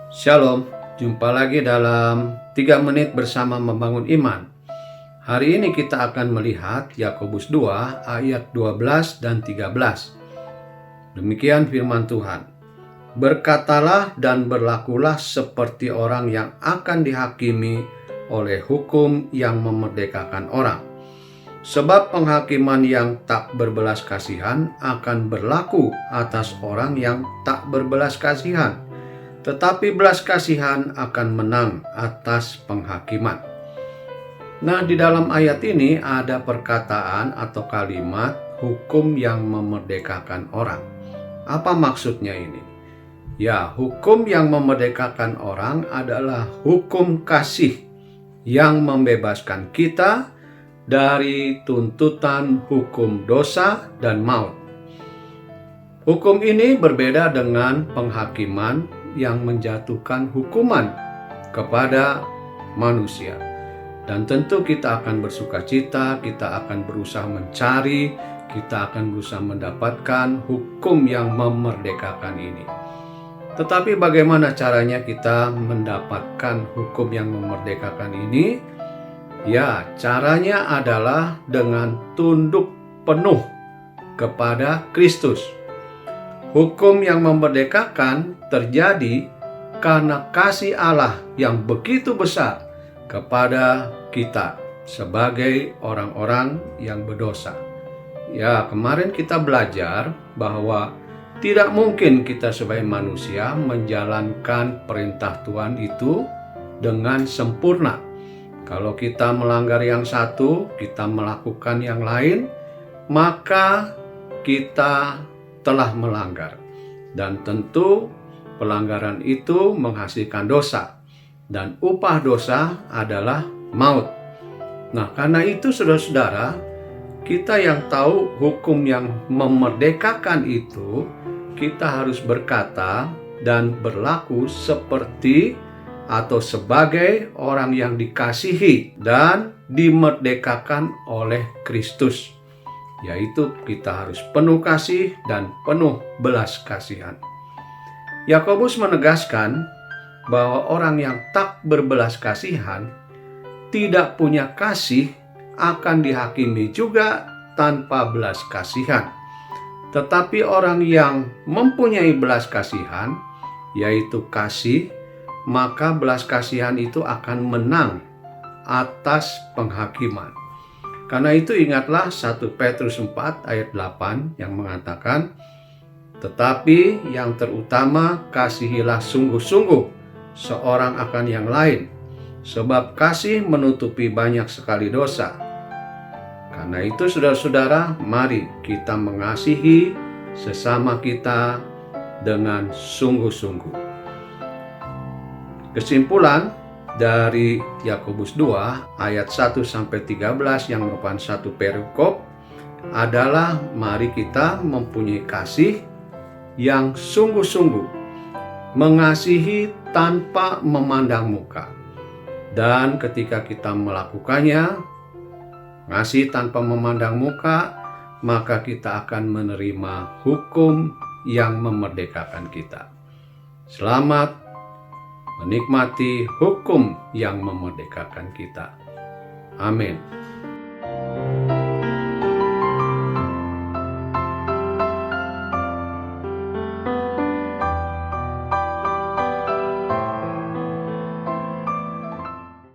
Shalom, jumpa lagi dalam 3 menit bersama membangun iman. Hari ini kita akan melihat Yakobus 2 ayat 12 dan 13. Demikian firman Tuhan. Berkatalah dan berlakulah seperti orang yang akan dihakimi oleh hukum yang memerdekakan orang. Sebab penghakiman yang tak berbelas kasihan akan berlaku atas orang yang tak berbelas kasihan. Tetapi belas kasihan akan menang atas penghakiman. Nah, di dalam ayat ini ada perkataan atau kalimat hukum yang memerdekakan orang. Apa maksudnya ini? Ya, hukum yang memerdekakan orang adalah hukum kasih yang membebaskan kita dari tuntutan hukum dosa dan maut. Hukum ini berbeda dengan penghakiman yang menjatuhkan hukuman kepada manusia. Dan tentu kita akan bersukacita, kita akan berusaha mencari, kita akan berusaha mendapatkan hukum yang memerdekakan ini. Tetapi bagaimana caranya kita mendapatkan hukum yang memerdekakan ini? Ya, caranya adalah dengan tunduk penuh kepada Kristus. Hukum yang memerdekakan terjadi karena kasih Allah yang begitu besar kepada kita sebagai orang-orang yang berdosa. Ya, kemarin kita belajar bahwa tidak mungkin kita sebagai manusia menjalankan perintah Tuhan itu dengan sempurna. Kalau kita melanggar yang satu, kita melakukan yang lain, maka kita telah melanggar. Dan tentu pelanggaran itu menghasilkan dosa. Dan upah dosa adalah maut. Nah, karena itu saudara-saudara, kita yang tahu hukum yang memerdekakan itu, kita harus berkata dan berlaku seperti atau sebagai orang yang dikasihi dan dimerdekakan oleh Kristus. Yaitu kita harus penuh kasih dan penuh belas kasihan. Yakobus menegaskan bahwa orang yang tak berbelas kasihan, tidak punya kasih, akan dihakimi juga tanpa belas kasihan. Tetapi orang yang mempunyai belas kasihan, yaitu kasih, maka belas kasihan itu akan menang atas penghakiman. Karena itu ingatlah 1 Petrus 4 ayat 8 yang mengatakan, tetapi yang terutama kasihilah sungguh-sungguh seorang akan yang lain, sebab kasih menutupi banyak sekali dosa. Karena itu saudara-saudara, mari kita mengasihi sesama kita dengan sungguh-sungguh. Kesimpulan dari Yakobus 2 ayat 1-13 yang merupakan satu perikop adalah mari kita mempunyai kasih yang sungguh-sungguh, mengasihi tanpa memandang muka. Dan ketika kita melakukannya, mengasihi tanpa memandang muka, maka kita akan menerima hukum yang memerdekakan kita. Selamat menikmati hukum yang memerdekakan kita. Amin.